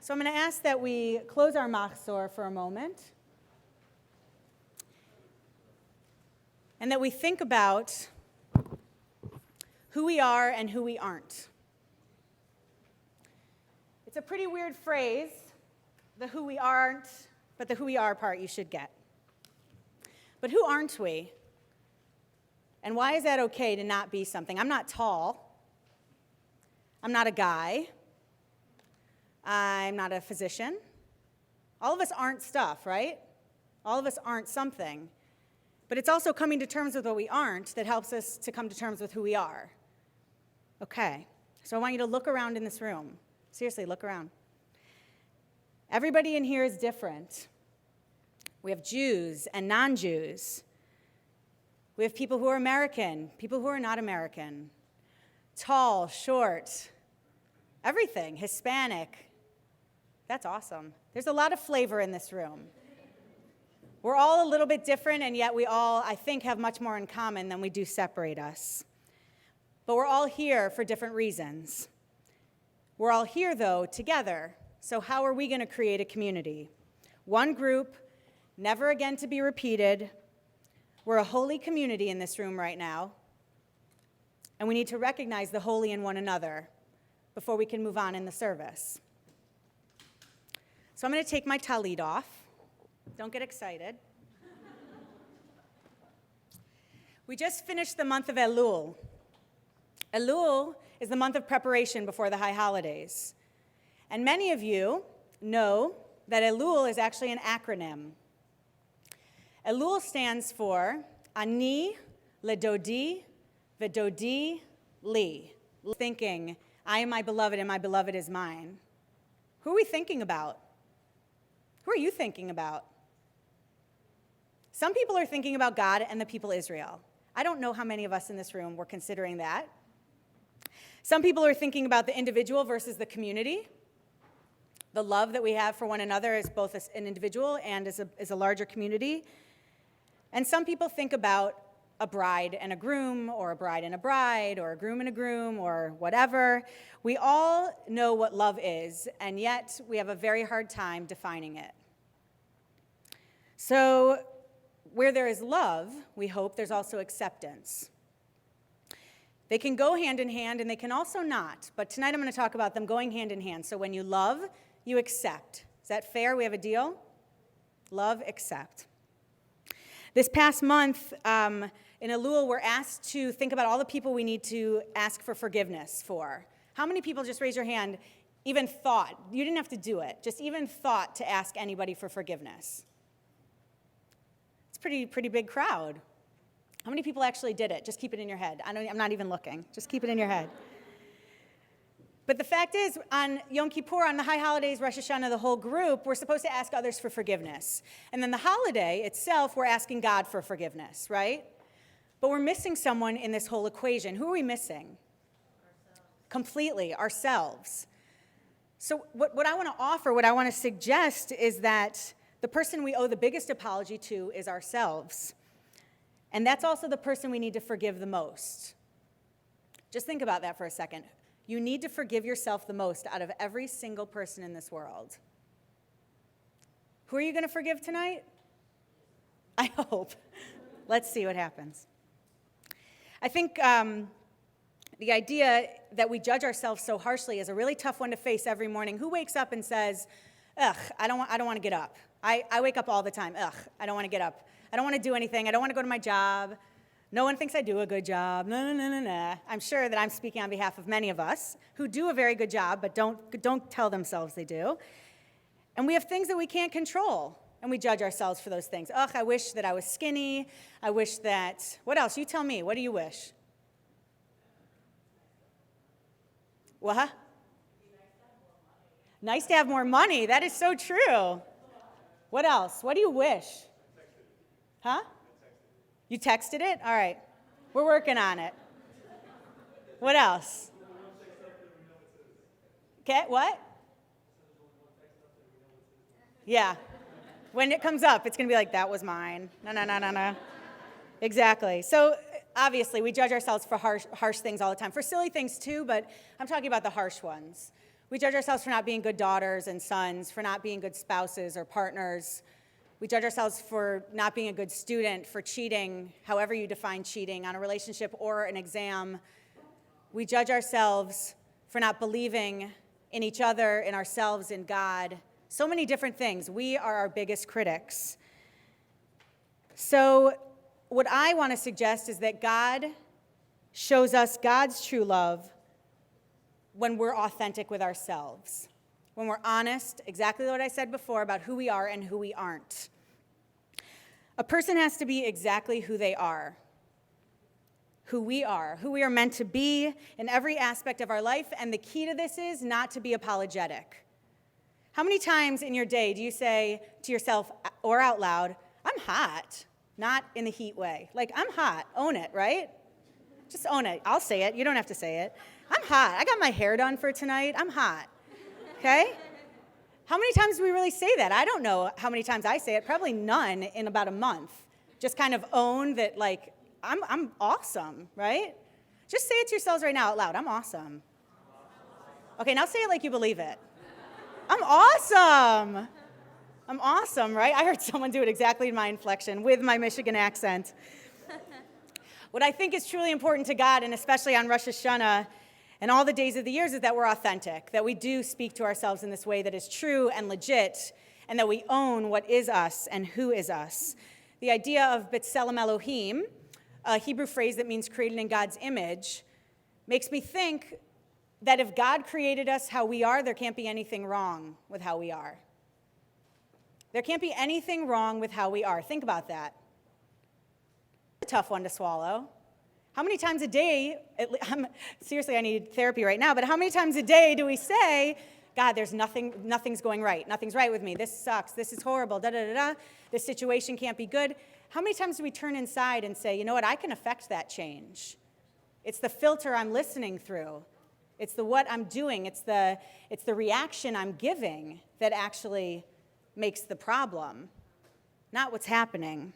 So I'm going to ask that we close our machzor for a moment and that we think about who we are and who we aren't. It's a pretty weird phrase, the who we aren't, but the who we are part you should get. But who aren't we? And why is that okay to not be something? I'm not tall. I'm not a guy. I'm not a physician. All of us aren't stuff, right? All of us aren't something. But it's also coming to terms with what we aren't that helps us to come to terms with who we are. Okay, so I want you to look around in this room. Seriously, look around. Everybody in here is different. We have Jews and non-Jews. We have people who are American, people who are not American. Tall, short, everything, Hispanic. That's awesome. There's a lot of flavor in this room. We're all a little bit different, and yet we all, I think, have much more in common than we do separate us. But we're all here for different reasons. We're all here, though, together. So how are we going to create a community? One group, never again to be repeated. We're a holy community in this room right now, and we need to recognize the holy in one another before we can move on in the service. So I'm going to take my talit off. Don't get excited. We just finished the month of Elul. Elul is the month of preparation before the high holidays. And many of you know that Elul is actually an acronym. Elul stands for Ani Ledodi Vedodi Li. Thinking, I am my beloved and my beloved is mine. Who are we thinking about? Who are you thinking about? Some people are thinking about God and the people Israel. I don't know how many of us in this room were considering that. Some people are thinking about the individual versus the community, the love that we have for one another as both as an individual and as a larger community. And some people think about a bride and a groom, or a bride and a bride, or a groom and a groom, or whatever. We all know what love is, and yet we have a very hard time defining it. So where there is love, we hope there's also acceptance. They can go hand in hand, and they can also not. But tonight I'm going to talk about them going hand in hand. So when you love, you accept. Is that fair? We have a deal? Love, accept. This past month, in Elul, we're asked to think about all the people we need to ask for forgiveness for. How many people, just raise your hand, even thought, you didn't have to do it, just even thought to ask anybody for forgiveness? It's a pretty big crowd. How many people actually did it? Just keep it in your head. I'm not even looking. Just keep it in your head. But the fact is, on Yom Kippur, on the high holidays, Rosh Hashanah, the whole group, we're supposed to ask others for forgiveness. And then the holiday itself, we're asking God for forgiveness, right? But we're missing someone in this whole equation. Who are we missing? Completely, ourselves. So what I want to offer, what I want to suggest is that the person we owe the biggest apology to is ourselves. And that's also the person we need to forgive the most. Just think about that for a second. You need to forgive yourself the most out of every single person in this world. Who are you going to forgive tonight? I hope. Let's see what happens. I think the idea that we judge ourselves so harshly is a really tough one to face every morning. Who wakes up and says, ugh, I don't want to get up. I wake up all the time. Ugh, I don't want to get up. I don't want to do anything. I don't want to go to my job. No one thinks I do a good job. No. I'm sure that I'm speaking on behalf of many of us who do a very good job, but don't tell themselves they do. And we have things that we can't control, and we judge ourselves for those things. Ugh, I wish that I was skinny. I wish that, what else? You tell me. What do you wish? What? Nice to have more money. That is so true. What else? What do you wish? Huh? You texted it? All right. We're working on it. What else? Okay, what? Yeah. When it comes up, it's going to be like, that was mine. No. Exactly. So obviously, we judge ourselves for harsh things all the time. For silly things too, but I'm talking about the harsh ones. We judge ourselves for not being good daughters and sons, for not being good spouses or partners. We judge ourselves for not being a good student, for cheating, however you define cheating, on a relationship or an exam. We judge ourselves for not believing in each other, in ourselves, in God. So many different things. We are our biggest critics. So what I want to suggest is that God shows us God's true love when we're authentic with ourselves, when we're honest, exactly what I said before about who we are and who we aren't. A person has to be exactly who they are, who we are meant to be in every aspect of our life, and the key to this is not to be apologetic. How many times in your day do you say to yourself or out loud, I'm hot, not in the heat way? Like, I'm hot, own it, right? Just own it. I'll say it, you don't have to say it. I'm hot. I got my hair done for tonight. I'm hot. Okay? How many times do we really say that? I don't know how many times I say it. Probably none in about a month. Just kind of own that, like, I'm awesome, right? Just say it to yourselves right now out loud. I'm awesome. Okay, now say it like you believe it. I'm awesome. I'm awesome, right? I heard someone do it exactly in my inflection with my Michigan accent. What I think is truly important to God, and especially on Rosh Hashanah, and all the days of the years, is that we're authentic, that we do speak to ourselves in this way that is true and legit, and that we own what is us and who is us. The idea of B'Tselem Elohim, a Hebrew phrase that means created in God's image, makes me think that if God created us how we are, there can't be anything wrong with how we are. There can't be anything wrong with how we are. Think about that. A tough one to swallow. How many times a day, seriously, I need therapy right now, but how many times a day do we say, God, there's nothing's going right. Nothing's right with me. This sucks. This is horrible. Da-da-da-da. This situation can't be good. How many times do we turn inside and say, you know what, I can affect that change. It's the filter I'm listening through. It's the what I'm doing. It's the reaction I'm giving that actually makes the problem, not what's happening.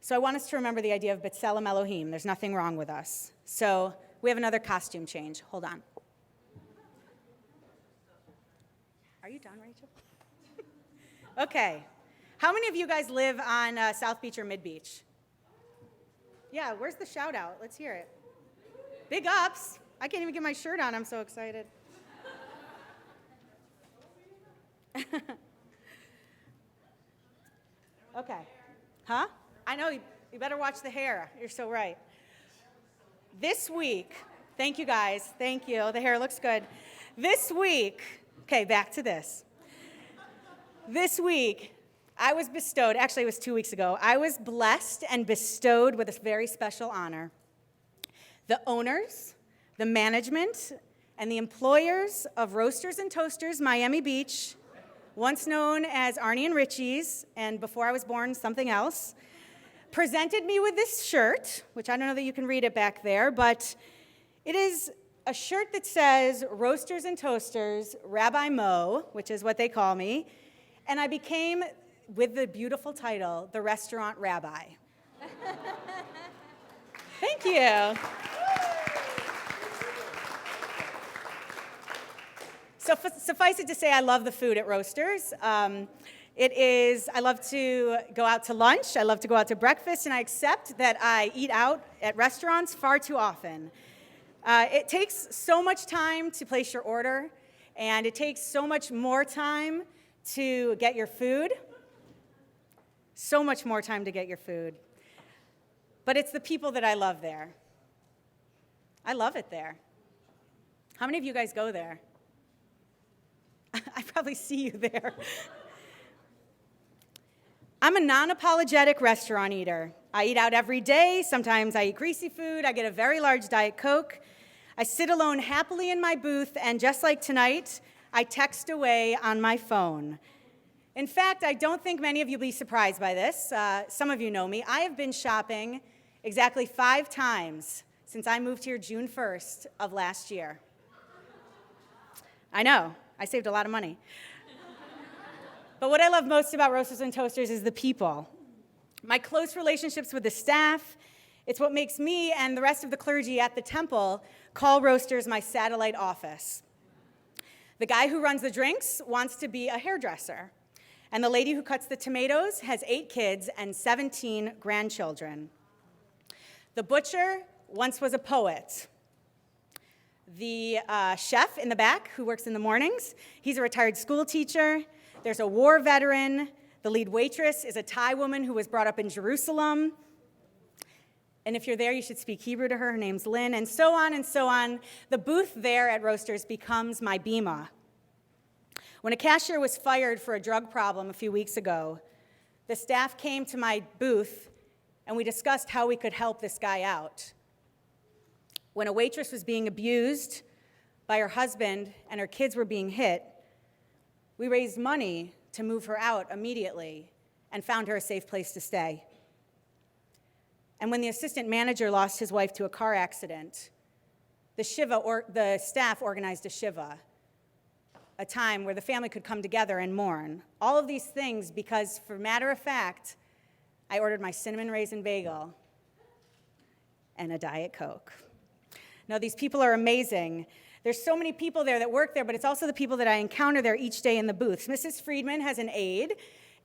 So I want us to remember the idea of B'Tselem Elohim. There's nothing wrong with us. So we have another costume change. Hold on. Are you done, Rachel? Okay. How many of you guys live on South Beach or Mid Beach? Yeah, where's the shout out? Let's hear it. Big ups. I can't even get my shirt on. I'm so excited. Okay. Huh? I know, you better watch the hair. You're so right. This week, thank you guys. Thank you. The hair looks good. This week, okay, back to this. This week, I was bestowed, actually it was 2 weeks ago, I was blessed and bestowed with a very special honor. The owners, the management, and the employers of Roasters and Toasters Miami Beach, once known as Arnie and Richie's, and before I was born, something else, presented me with this shirt, which I don't know that you can read it back there, but it is a shirt that says Roasters and Toasters, Rabbi Mo, which is what they call me, and I became, with the beautiful title, the Restaurant Rabbi. Thank you. So suffice it to say, I love the food at Roasters. I love to go out to lunch, I love to go out to breakfast, and I accept that I eat out at restaurants far too often. It takes so much time to place your order, and it takes so much more time to get your food. So much more time to get your food. But it's the people that I love there. I love it there. How many of you guys go there? I probably see you there. I'm a non-apologetic restaurant eater. I eat out every day. Sometimes I eat greasy food. I get a very large Diet Coke. I sit alone happily in my booth, and just like tonight, I text away on my phone. In fact, I don't think many of you will be surprised by this. Some of you know me. I have been shopping exactly 5 times since I moved here June 1st of last year. I know. I saved a lot of money. But what I love most about Roasters and Toasters is the people. My close relationships with the staff, it's what makes me and the rest of the clergy at the temple call Roasters my satellite office. The guy who runs the drinks wants to be a hairdresser. And the lady who cuts the tomatoes has 8 kids and 17 grandchildren. The butcher once was a poet. The chef in the back who works in the mornings, he's a retired school teacher. There's a war veteran. The lead waitress is a Thai woman who was brought up in Jerusalem. And if you're there, you should speak Hebrew to her. Her name's Lynn, and so on and so on. The booth there at Roasters becomes my bima. When a cashier was fired for a drug problem a few weeks ago, the staff came to my booth, and we discussed how we could help this guy out. When a waitress was being abused by her husband and her kids were being hit, we raised money to move her out immediately and found her a safe place to stay. And when the assistant manager lost his wife to a car accident, the staff organized a shiva, a time where the family could come together and mourn. All of these things because, for matter of fact, I ordered my cinnamon raisin bagel and a Diet Coke. Now, these people are amazing. There's so many people there that work there, but it's also the people that I encounter there each day in the booths. Mrs. Friedman has an aide,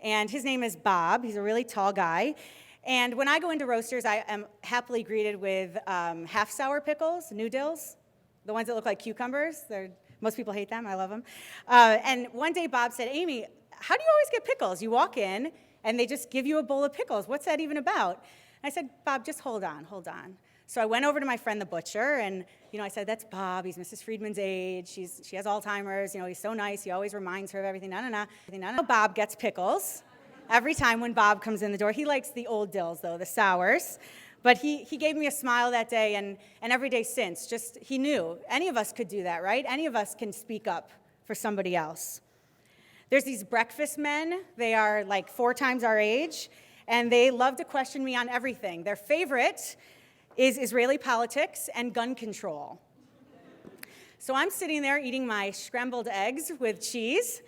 and his name is Bob. He's a really tall guy. And when I go into Roasters, I am happily greeted with half-sour pickles, new dills, the ones that look like cucumbers. Most people hate them. I love them. And one day Bob said, Amy, how do you always get pickles? You walk in, and they just give you a bowl of pickles. What's that even about? And I said, Bob, just hold on. So I went over to my friend, the butcher, and I said, that's Bob. He's Mrs. Friedman's age. She has Alzheimer's. He's so nice. He always reminds her of everything. No. Bob gets pickles. Every time when Bob comes in the door, he likes the old dills, though, the sours. But he gave me a smile that day, and every day since. Just, he knew. Any of us could do that, right? Any of us can speak up for somebody else. There's these breakfast men. They are like 4 times our age, and they love to question me on everything. Their favorite is Israeli politics and gun control. So I'm sitting there eating my scrambled eggs with cheese,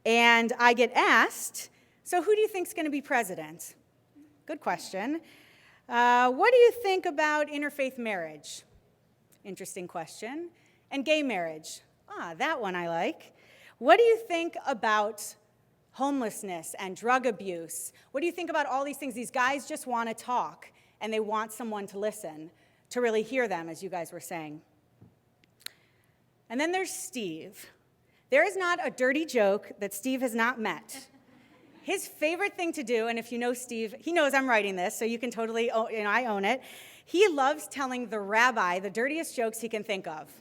and I get asked, so who do you think is going to be president? Good question. What do you think about interfaith marriage? Interesting question. And gay marriage? That one I like. What do you think about homelessness and drug abuse? What do you think about all these things? These guys just want to talk, and they want someone to listen, to really hear them, as you guys were saying. And then there's Steve. There is not a dirty joke that Steve has not met. His favorite thing to do, and if you know Steve, he knows I'm writing this, so you can totally, I own it. He loves telling the rabbi the dirtiest jokes he can think of.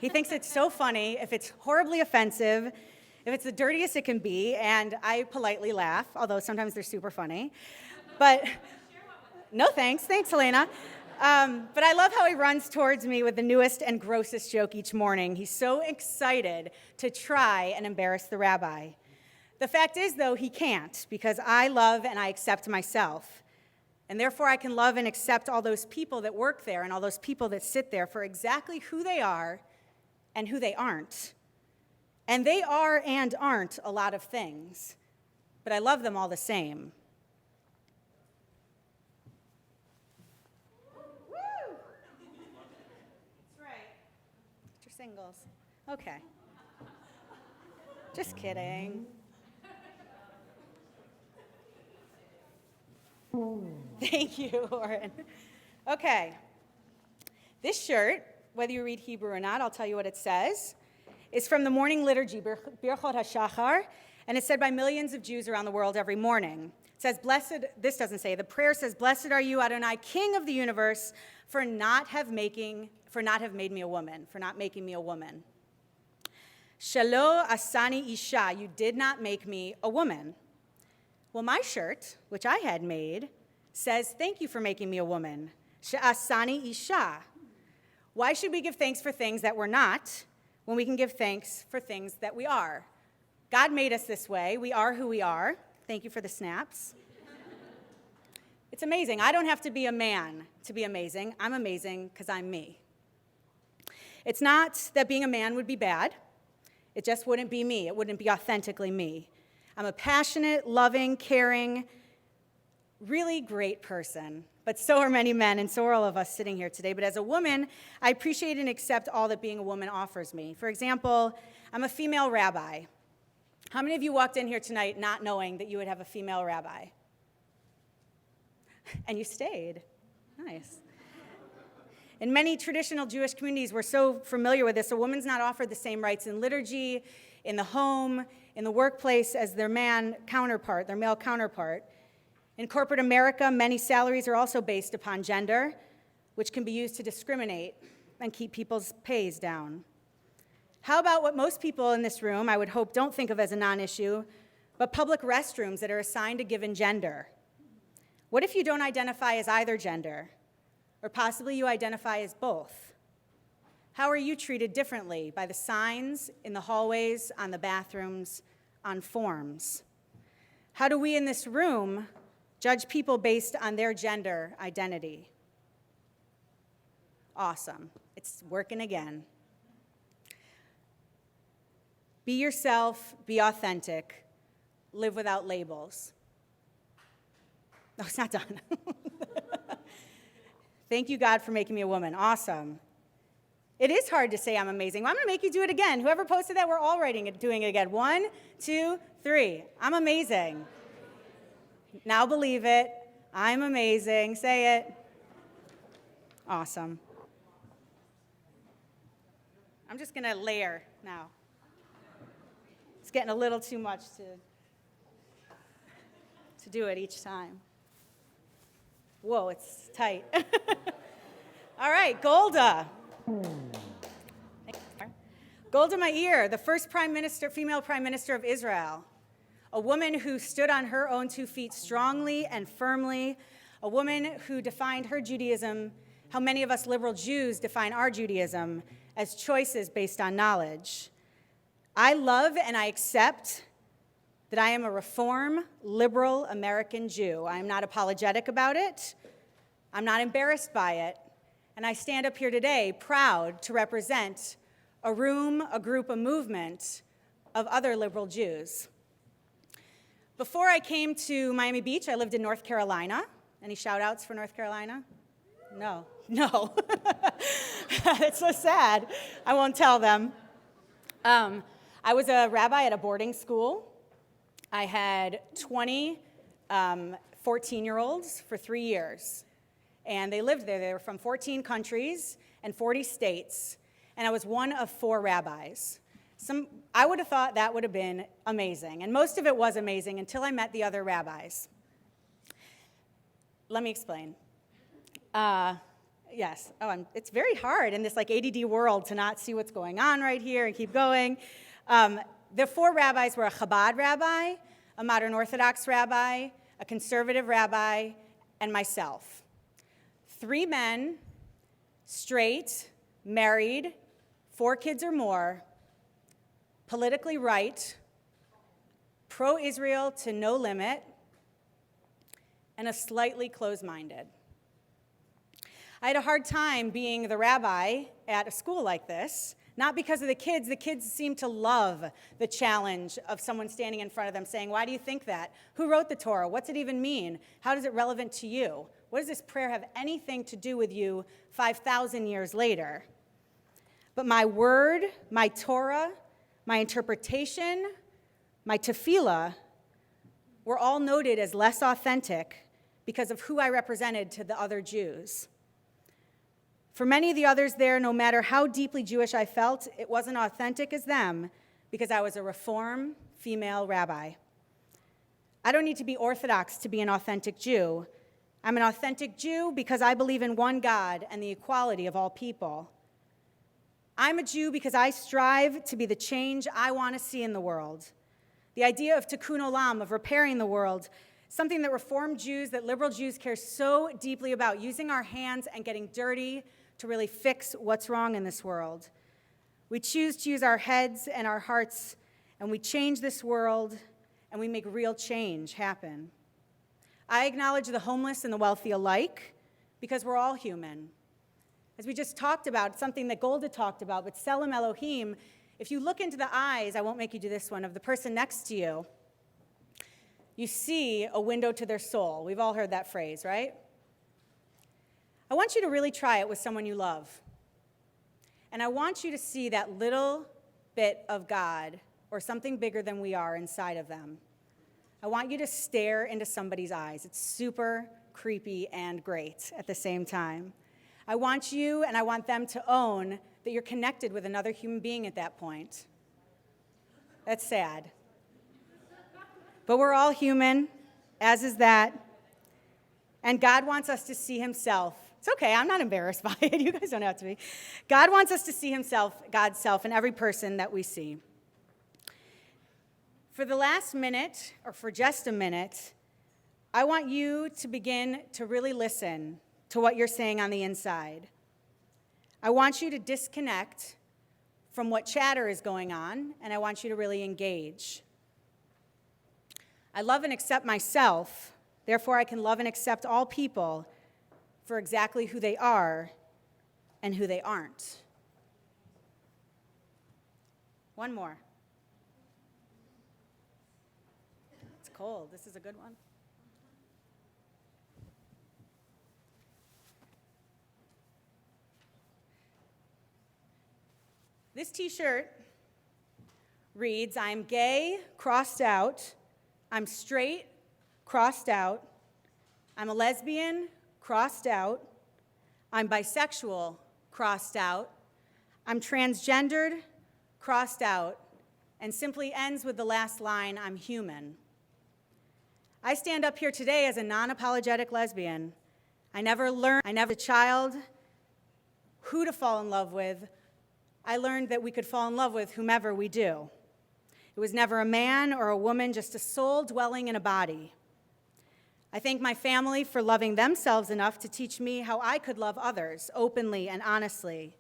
He thinks it's so funny, if it's horribly offensive, if it's the dirtiest it can be, and I politely laugh, although sometimes they're super funny. But, no thanks, Helena. But I love how he runs towards me with the newest and grossest joke each morning. He's so excited to try and embarrass the rabbi. The fact is, though, he can't, because I love and I accept myself. And therefore, I can love and accept all those people that work there and all those people that sit there for exactly who they are and who they aren't. And they are and aren't a lot of things, but I love them all the same. Woo! That's right. Get your singles. Okay. Just kidding. Thank you, Oren. Okay. This shirt, whether you read Hebrew or not, I'll tell you what it says. It's from the morning liturgy, Birchot HaShachar, and it's said by millions of Jews around the world every morning. It says, this doesn't say, the prayer says, blessed are you, Adonai, King of the universe, for not have made me a woman, for not making me a woman. Shelo asani isha, you did not make me a woman. Well, my shirt, which I had made, says, thank you for making me a woman. She'asani isha. Why should we give thanks for things that we're not when we can give thanks for things that we are? God made us this way. We are who we are. Thank you for the snaps. It's amazing. I don't have to be a man to be amazing. I'm amazing because I'm me. It's not that being a man would be bad. It just wouldn't be me. It wouldn't be authentically me. I'm a passionate, loving, caring, really great person. But so are many men, and so are all of us sitting here today. But as a woman, I appreciate and accept all that being a woman offers me. For example, I'm a female rabbi. How many of you walked in here tonight not knowing that you would have a female rabbi? And you stayed. Nice. In many traditional Jewish communities, we're so familiar with this. A woman's not offered the same rights in liturgy, in the home, in the workplace as their male counterpart. In corporate America, many salaries are also based upon gender, which can be used to discriminate and keep people's pays down. How about what most people in this room, I would hope, don't think of as a non-issue, but public restrooms that are assigned a given gender? What if you don't identify as either gender? Or possibly you identify as both? How are you treated differently by the signs in the hallways, on the bathrooms, on forms? How do we in this room judge people based on their gender identity? Awesome. It's working again. Be yourself, be authentic, live without labels. No, it's not done. Thank you, God, for making me a woman. Awesome. It is hard to say I'm amazing. Well, I'm going to make you do it again. Whoever posted that, we're all doing it again. 1, 2, 3. I'm amazing. Now believe it. I'm amazing. Say it. Awesome. I'm just going to layer now. It's getting a little too much to do it each time. Whoa, it's tight. All right, Golda. Golda Meir, the first female prime minister of Israel. A woman who stood on her own 2 feet strongly and firmly. A woman who defined her Judaism, how many of us liberal Jews define our Judaism, as choices based on knowledge. I love and I accept that I am a Reform, liberal American Jew. I am not apologetic about it. I'm not embarrassed by it. And I stand up here today proud to represent a room, a group, a movement of other liberal Jews. Before I came to Miami Beach, I lived in North Carolina. Any shout outs for North Carolina? No. It's so sad. I won't tell them. I was a rabbi at a boarding school. I had 20 14-year-olds for 3 years, and they lived there. They were from 14 countries and 40 states, and I was one of 4 rabbis. I would have thought that would have been amazing, and most of it was amazing until I met the other rabbis. Let me explain. Yes. It's very hard in this ADD world to not see what's going on right here and keep going. The 4 rabbis were a Chabad rabbi, a modern Orthodox rabbi, a conservative rabbi, and myself. 3 men, straight, married, 4 kids or more, politically right, pro-Israel to no limit, and a slightly closed-minded. I had a hard time being the rabbi at a school like this. Not because of the kids. The kids seem to love the challenge of someone standing in front of them saying, why do you think that? Who wrote the Torah? What's it even mean? How is it relevant to you? What does this prayer have anything to do with you 5,000 years later? But my word, my Torah, my interpretation, my tefillah were all noted as less authentic because of who I represented to the other Jews. For many of the others there, no matter how deeply Jewish I felt, it wasn't authentic as them because I was a Reform female rabbi. I don't need to be Orthodox to be an authentic Jew. I'm an authentic Jew because I believe in one God and the equality of all people. I'm a Jew because I strive to be the change I want to see in the world. The idea of tikkun olam, of repairing the world, something that Reformed Jews, that liberal Jews care so deeply about, using our hands and getting dirty to really fix what's wrong in this world. We choose to use our heads and our hearts, and we change this world, and we make real change happen. I acknowledge the homeless and the wealthy alike, because we're all human. As we just talked about, something that Golda talked about, but Selim Elohim, if you look into the eyes, I won't make you do this one, of the person next to you, you see a window to their soul. We've all heard that phrase, right? I want you to really try it with someone you love. And I want you to see that little bit of God or something bigger than we are inside of them. I want you to stare into somebody's eyes. It's super creepy and great at the same time. I want you and I want them to own that you're connected with another human being at that point. That's sad. But we're all human, as is that. And God wants us to see himself. It's okay, I'm not embarrassed by it. You guys don't have to be. God wants us to see himself, God's self, in every person that we see. For the last minute, or for just a minute, I want you to begin to really listen to what you're saying on the inside. I want you to disconnect from what chatter is going on, and I want you to really engage. I love and accept myself, therefore I can love and accept all people for exactly who they are and who they aren't. One more. It's cold. This is a good one. This t-shirt reads, I'm gay, crossed out. I'm straight, crossed out. I'm a lesbian, crossed out. I'm bisexual, crossed out. I'm transgendered, crossed out. And simply ends with the last line, I'm human. I stand up here today as a non-apologetic lesbian. I never as a child, who to fall in love with. I learned that we could fall in love with whomever we do. It was never a man or a woman, just a soul dwelling in a body. I thank my family for loving themselves enough to teach me how I could love others openly and honestly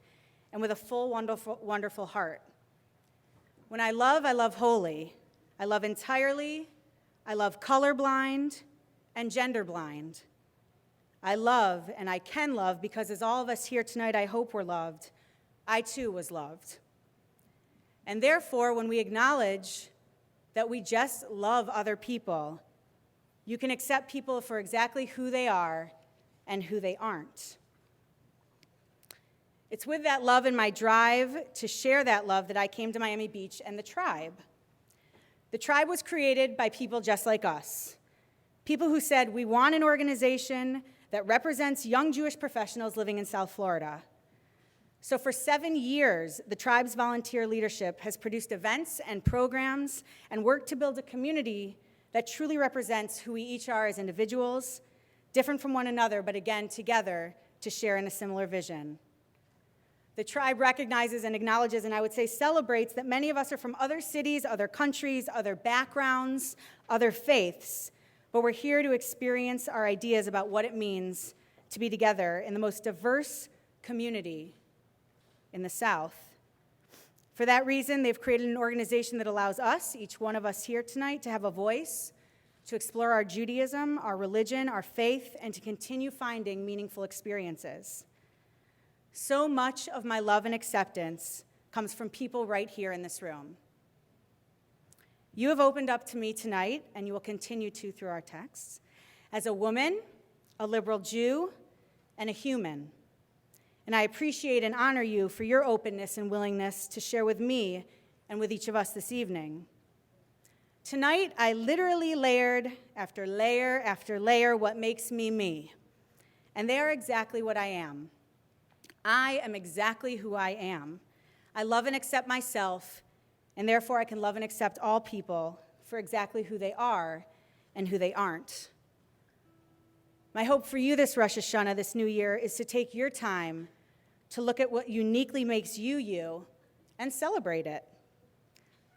and with a full, wonderful heart. When I love wholly. I love entirely. I love colorblind and genderblind. I love and I can love because as all of us here tonight, I hope we're loved. I too was loved. And therefore, when we acknowledge that we just love other people, you can accept people for exactly who they are and who they aren't. It's with that love and my drive to share that love that I came to Miami Beach and the Tribe. The Tribe was created by people just like us. People who said, we want an organization that represents young Jewish professionals living in South Florida. So for 7 years, the Tribe's volunteer leadership has produced events and programs and worked to build a community that truly represents who we each are as individuals, different from one another, but again, together to share in a similar vision. The Tribe recognizes and acknowledges, and I would say celebrates, that many of us are from other cities, other countries, other backgrounds, other faiths, but we're here to experience our ideas about what it means to be together in the most diverse community in the South. For that reason, they've created an organization that allows us, each one of us here tonight, to have a voice, to explore our Judaism, our religion, our faith, and to continue finding meaningful experiences. So much of my love and acceptance comes from people right here in this room. You have opened up to me tonight, and you will continue to through our texts, as a woman, a liberal Jew, and a human. And I appreciate and honor you for your openness and willingness to share with me and with each of us this evening. Tonight, I literally layered after layer after layer what makes me me. And they are exactly what I am. I am exactly who I am. I love and accept myself, and therefore I can love and accept all people for exactly who they are and who they aren't. My hope for you this Rosh Hashanah, this new year, is to take your time to look at what uniquely makes you you and celebrate it.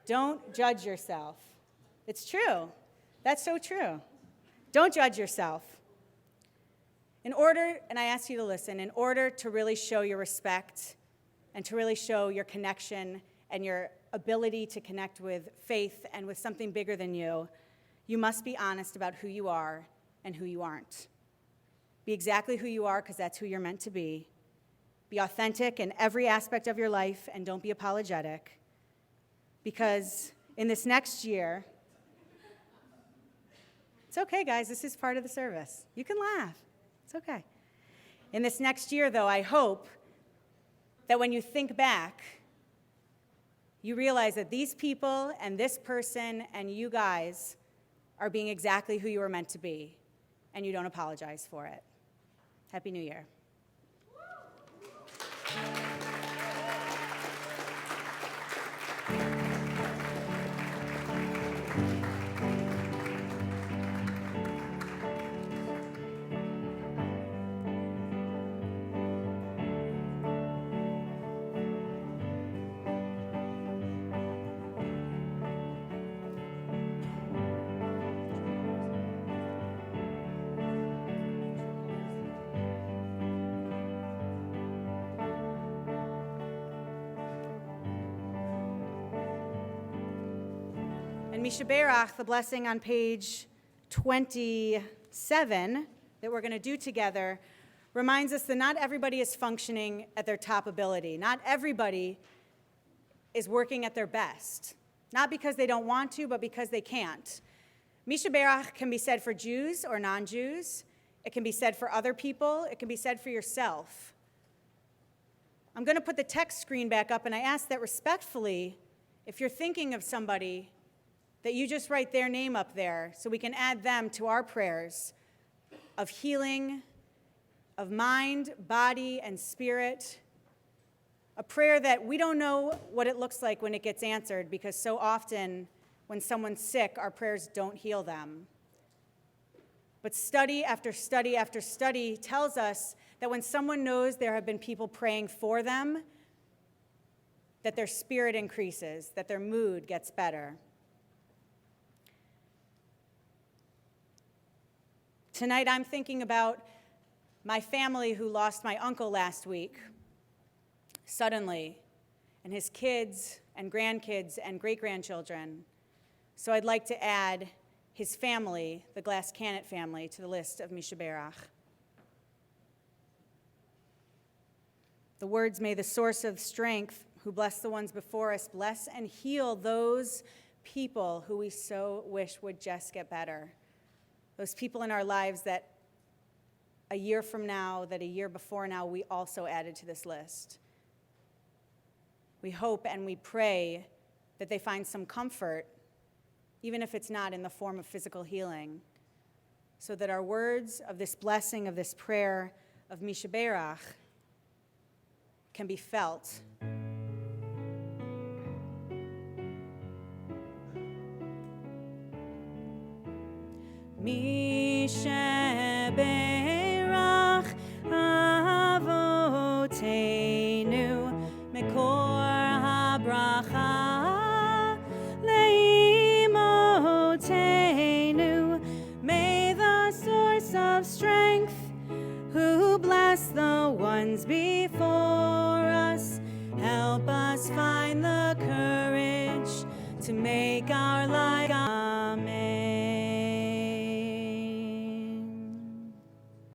Don't judge yourself. It's true. That's so true. Don't judge yourself. In order, and I ask you to listen, in order to really show your respect and to really show your connection and your ability to connect with faith and with something bigger than you, you must be honest about who you are and who you aren't. Be exactly who you are because that's who you're meant to be. Be authentic in every aspect of your life and don't be apologetic. Because in this next year, it's okay, guys, this is part of the service. You can laugh. It's okay. In this next year, though, I hope that when you think back you realize that these people and this person and you guys are being exactly who you were meant to be, and you don't apologize for it. Happy New Year. And Shebeirach, the blessing on page 27 that we're going to do together, reminds us that not everybody is functioning at their top ability. Not everybody is working at their best. Not because they don't want to, but because they can't. Shebeirach can be said for Jews or non-Jews. It can be said for other people. It can be said for yourself. I'm going to put the text screen back up, and I ask that respectfully, if you're thinking of somebody, that you just write their name up there so we can add them to our prayers of healing, of mind, body, and spirit. A prayer that we don't know what it looks like when it gets answered, because so often when someone's sick, our prayers don't heal them. But study after study after study tells us that when someone knows there have been people praying for them, that their spirit increases, that their mood gets better. Tonight I'm thinking about my family who lost my uncle last week, suddenly, and his kids and grandkids and great-grandchildren. So I'd like to add his family, the Glass Canet family, to the list of Shebeirach. The words, "May the source of strength, who bless the ones before us, bless and heal those people who we so wish would just get better." Those people in our lives that a year from now, that a year before now, we also added to this list. We hope and we pray that they find some comfort, even if it's not in the form of physical healing, so that our words of this blessing, of this prayer of Shebeirach can be felt. Shebeirach Avoteinu Mekor HaBracha Leimotenu. May the source of strength, who bless the ones before us, help us find the